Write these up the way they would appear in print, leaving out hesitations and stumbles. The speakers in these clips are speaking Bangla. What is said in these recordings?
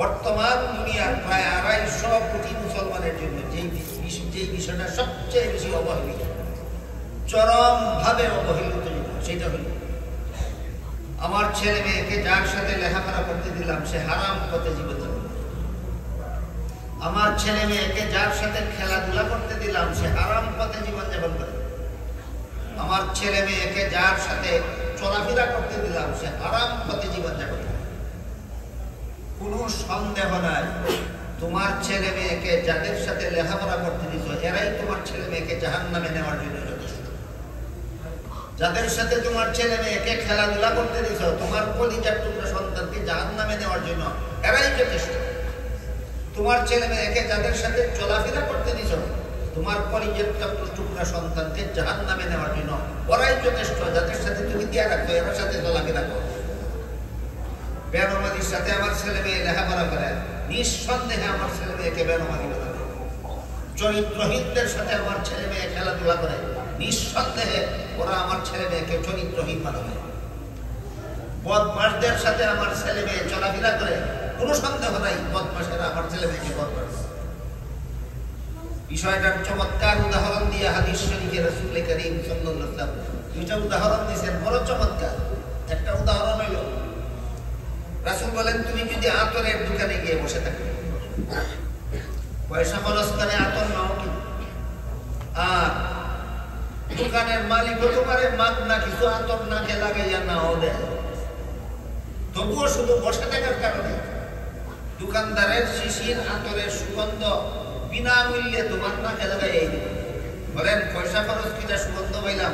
বর্তমান দুনিয়ার প্রায় 250 কোটি মুসলমানের জন্য যেই বিষয়টা সবচেয়ে বেশি অবহেলিত, চরমভাবে অবহেলিত, সেটা হল আমার ছেলে মেয়েকে যার সাথে লেখাপড়া করতে দিলাম সে হারাম পথে জীবন যাপন করে। আমার ছেলে মেয়েকে যার সাথে খেলাধুলা করতে দিলাম সে হারাম পথে জীবন যাপন করে। আমার ছেলে মেয়েকে যার সাথে চলাফেরা করতে দিলাম সে হারাম পথে জীবন যাপন করে। কোনো সন্দেহ নাই, তোমার ছেলে মেয়েকে যাদের সাথে লেখাপড়া করতে দিত এরাই তোমার ছেলে মেয়েকে জাহান্নামে নেওয়ার জন্য যথেষ্ট। যাদের সাথে তোমার ছেলে মেয়েকে খেলাধুলা করতে দিত, তোমার কলিজার টুকরা সন্তানকে জাহান্নামে নেওয়ার জন্য এরাই যথেষ্ট। তোমার ছেলে মেয়েকে যাদের সাথে চলাফেরা করতে দিত, তোমার কলিজার টুকরা সন্তানকে জাহান্নামে নেওয়ার জন্য ওরাই যথেষ্ট। যাদের সাথে তুমি দিয়া রাখো এর সাথে চলাফেরা করো। বেনমাজির সাথে আমার ছেলে মেয়ে লেখাপড়া করে, নিঃসন্দেহে আমার ছেলে মেয়েকে বেনমাজি বানাবে। চরিত্রহীনদের সাথে আমার ছেলে মেয়ে খেলাধুলা করে, নিঃসন্দেহে ওরা আমার ছেলে মেয়েকে চরিত্রহীন বানাবে। বদমাশদের সাথে আমার ছেলে মেয়ে চলাফেরা করে, কোনো সন্দেহ নাই বদমাশেরা আমার ছেলে মেয়েকে বদমাশ। বিষয়টার চমৎকার উদাহরণ দিয়ে হাদিস শরীফে রাসূল করিম সাল্লাল্লাহু আলাইহি ওয়াসাল্লাম দুইটা উদাহরণ দিয়েছেন, বড় চমৎকার। একটা উদাহরণ হইল, রাসূল বলেন তুমি যদি আতরের দোকানে গিয়ে বসে থাকো, পয়সা খরচ করে আতর নাও কি, আর দোকানের মালিক তোমার মাগনা কিছু আতর নাকে লাগাইয়া নাও দেয়, তবুও শুধু বসে থাকার কারণে দোকানদারের শিশির আতরের সুগন্ধ বিনামূল্যে তোমার নাকে লাগাইয়াই দিবে। বলেন পয়সা খরচ কিনা সুগন্ধ পাইলাম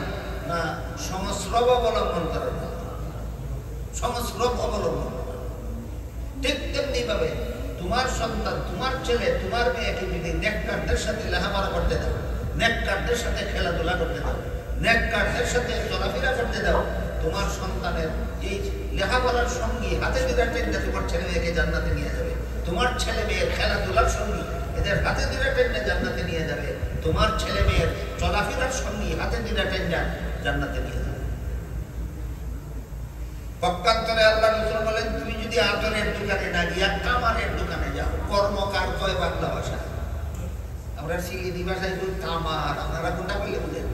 না সংস্রব অবলম্বন করার না, সংস্রব অবলম্বন। ঠিক তেমনি ভাবে তোমার সন্তান, তোমার ছেলে, তোমার মেয়েকে যদি নেককারদের সাথে লেখাপড়া করতে দাও, নেককারদের সাথে খেলাধুলা করতে দাও, নেককারদের সাথে চলাফেরা করতে দাও, তোমার সন্তানের এই লেখাপড়ার সঙ্গী হাতে ধরে টেনে তোমার ছেলে মেয়েকে জান্নাতে নিয়ে যাবে। তোমার ছেলে মেয়ের খেলাধুলার সঙ্গী এদের হাতে ধরে টেনে জান্নাতে নিয়ে যাবে। তোমার ছেলে মেয়ের চলাফেরার সঙ্গী হাতে ধরে টেনে জান্নাতে নিয়ে যাবে। পক্ষান্তরে আল্লাহ রাসূল বলেন তুমি যদি আতরের দোকানে না গিয়া কামারের দোকানে যাও। কর্মকার কয় বাংলা ভাষা, আমরা সিলেটি ভাষায় বলি কামার, আপনারা কোনটা বললে বুঝেন।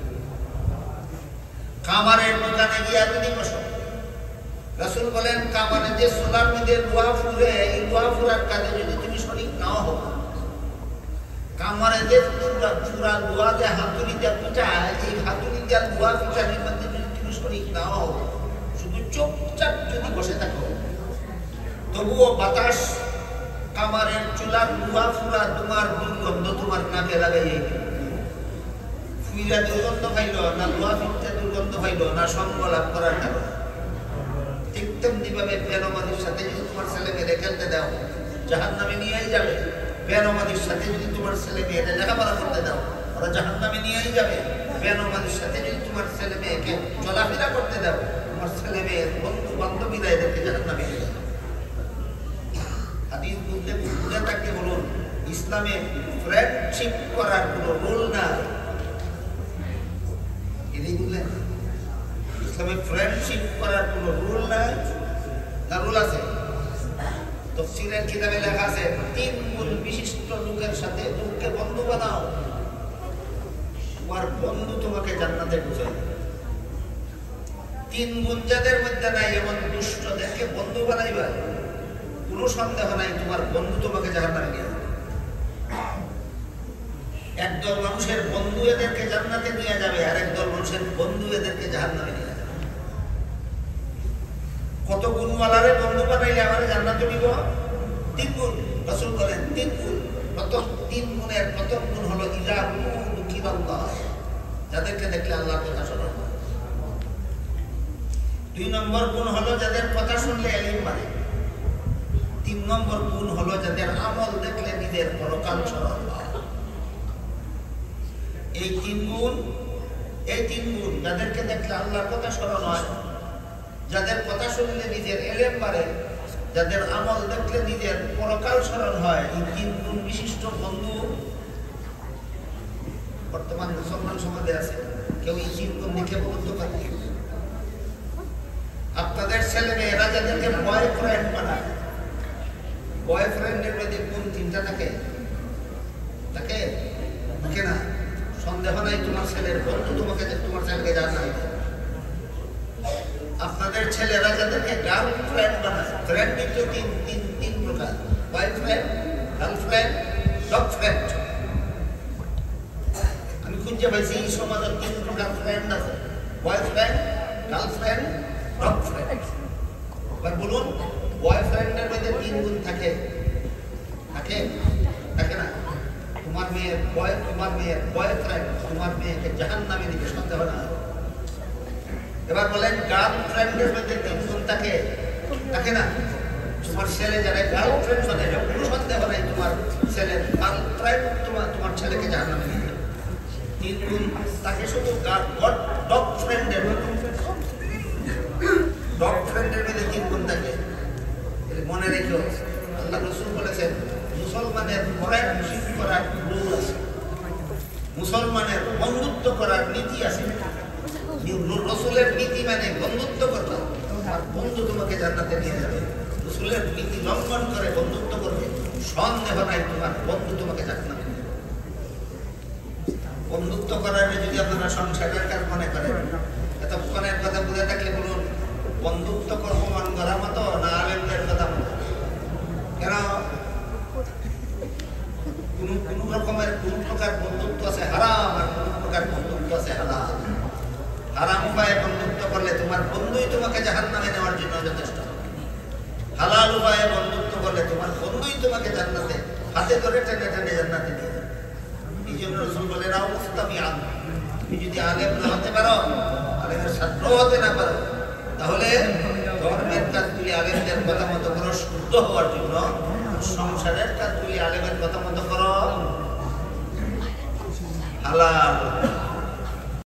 কামারের দোকানে গিয়া তুমি বসো। রাসূল বলেন কামারে যে সোলার মধ্যে লোহা ফুরে, এই লোহা ফুরার কাজে যদি তুমি শরীক নাও হও, কামারে যে চূড়া লোহা যে হাতুড়ি দিয়ে পিটায়, এই হাতুড়ি দিয়ে লোহা পিটানোর মধ্যে যদি তুমি শরীক নাও হও, শুধু চুপচাপ যদি বসে থাকো, তবুও বাতাস কামারের চুলার লোহা ফুরা তোমার দুর্গন্ধ তোমার নাকে লাগাই, ফুইরা দুর্গন্ধ পাইল না, লোহা ফিরতে দুর্গন্ধ পাইল না, সঙ্গ লাভ করার কারণে। ঠিক তেমনি ভাবে বেনমাজির সাথে যদি তোমার ছেলে মেয়েরে খেলতে দাও, জাহান্নামে নিয়েই যাবে। বেনমাজির সাথে যদি তোমার ছেলে মেয়েরে লেখাপড়া করতে দাও, ওরা জাহান্নামে নিয়েই যাবে। বেনমাজির সাথে যদি তোমার ছেলে মেয়েকে চলাফেরা করতে দাও, তোমার ছেলে মেয়ের বন্ধু বান্ধবীরা এদেরকে জাহান্নামে নিয়ে যাবে। হাদিস বুঝতে থাকতে বলুন, ইসলামে ফ্রেন্ডশিপ করার কোনো রুল নাই। এটাই বুঝলেন, ইসলামে ফ্রেন্ডশিপ করার কোনো রুল নাই, না রুল আছে? তাফসীরের কিতাবে লেখা আছে 3 গুণ বিশিষ্ট লোকের সাথে লোককে বন্ধু বানাও, তোমার বন্ধু তোমাকে জান্নাতে পৌঁছায়। 3 গুণ যাদের মধ্যে নাই এমন দুষ্টদেরকে বন্ধু বানাইবা, কোনো সন্দেহ নাই তোমার বন্ধু তোমাকে জাহান্নামে নিয়ে যাবে। একদল মানুষের বন্ধু এদেরকে জান্নাতে নিয়ে যাবে, আর একদল মানুষের বন্ধু এদেরকে জাহান্নামে নিয়ে যাবে। কত গুণওয়ালারে বন্ধু বানাইলে আমার জান্নাতে নিব? 3 গুণ। রাসূল বলেন 3 গুণ। প্রথম 3 গুণের প্রথম গুণ হলো ইযা যুকিরাল্লাহ, যাদেরকে দেখলে আল্লাহর কথা স্মরণ হয়। 2 নম্বর গুণ হলো যাদের কথা শুনলে ইলম বাড়ে। 3 নম্বর গুণ হলো যাদের আমল দেখলে নিজের পরকাল স্মরণ হয়। এই 3 গুণ, যাদেরকে দেখলে আল্লাহর কথা স্মরণ হয়, যাদের কথা শুনলে নিজের ইলম বাড়ে, যাদের আমল দেখলে নিজের পরকাল স্মরণ হয়, এই 3 গুণ বিশিষ্ট বন্ধু বর্তমান মুসলমান সমাজে আছে। কেউ এই 3 গুণ দেখে বন্ধু পারে? আপনাদের ছেলে মেয়েরা যাদেরকে বয়ফ্রেন্ড বানায়, বয়ফ্রেন্ডের মধ্যে কোন তিনটা থাকে থাকে থাকে না? সন্দেহ নাই তোমার ছেলের বন্ধু তোমাকে তোমার ছেলেকে জানা। আপনাদের ছেলেরা যাদেরকে গার্লফ্রেন্ড বানায়, ফ্রেন্ড কিন্তু তিন প্রকার: বয়ফ্রেন্ড, গার্লফ্রেন্ড, ডগ ফ্রেন্ড। আমি খুঁজে পাইছি এই সমাজের 3 প্রকার ফ্রেন্ড আছে: বয়ফ্রেন্ড, গার্লফ্রেন্ড, ডগ ফ্রেন্ড। এবার বলুন, বয়ফ্রেন্ডের মধ্যে 3 গুণ থাকে থাকে থাকে না? তোমার মেয়ের বয়ফ্রেন্ড তোমার মেয়েকে জাহান্নামে দিতে সন্দেহ না। এবার বলেন, গার্লফ্রেন্ডের মধ্যে 3 গুণ থাকে থাকে না? তোমার ছেলে যারা গার্লফ্রেন্ড বানায়, কোনো সন্দেহ নাই তোমার ছেলের গার্লফ্রেন্ড তোমার ছেলেকে জাহান্নামে দিতে। 3 গুণ তাকে শুধু ডগ ফ্রেন্ডের মধ্যে 3 গুণ থাকে। মনে রেখো, আল্লাহ রাসূল বলেছেন মুসলমানের ফ্রেন্ডশিপ করার রুল আছে, মুসলমানের বন্ধুত্ব করার নীতি আছে। রাসূলের নীতি মানে বন্ধুত্ব করবে, আর বন্ধু তোমাকে জান্নাতে নিয়ে যাবে। রাসূলের নীতি লঙ্ঘন করে বন্ধুত্ব করবে, সন্দেহ নাই তোমার বন্ধু তোমাকে জান্নাতে নিয়ে যাবে। বন্ধুত্ব করার যদি আপনারা সংসারের কাজ মনে করেন, এতক্ষণের কথা বুঝে থাকলে বলুন, বন্ধুত্ব কর্মমান করার মতো না আলেমদের কথা মতো? কেন কোন রকমের কোন প্রকার বন্ধুত্ব আছে হারাম, আর কোন প্রকার বন্ধুত্ব আছে হালাল। হারাম উপায়ে বন্ধুত্ব করলে তোমার বন্ধুই তোমাকে জাহান্নামে নেওয়ার জন্য যথেষ্ট। হালাল উপায়ে বন্ধুত্ব করলে তোমার বন্ধুই তোমাকে জান্নাতে হাতে ধরে টেনে টেনে জান্নাতে নিয়ে যাবে। এই জন্য রাসূল বলেন, তুমি যদি আলেম না হতে পারো, আলেমের ছাত্র হতে না পারো, তাহলে ধর্মের কাজগুলি আলেমদের কথা মতো করো শুদ্ধ হওয়ার জন্য, সংসারের কাজগুলি আলেমের কথা মতো করো হালাল।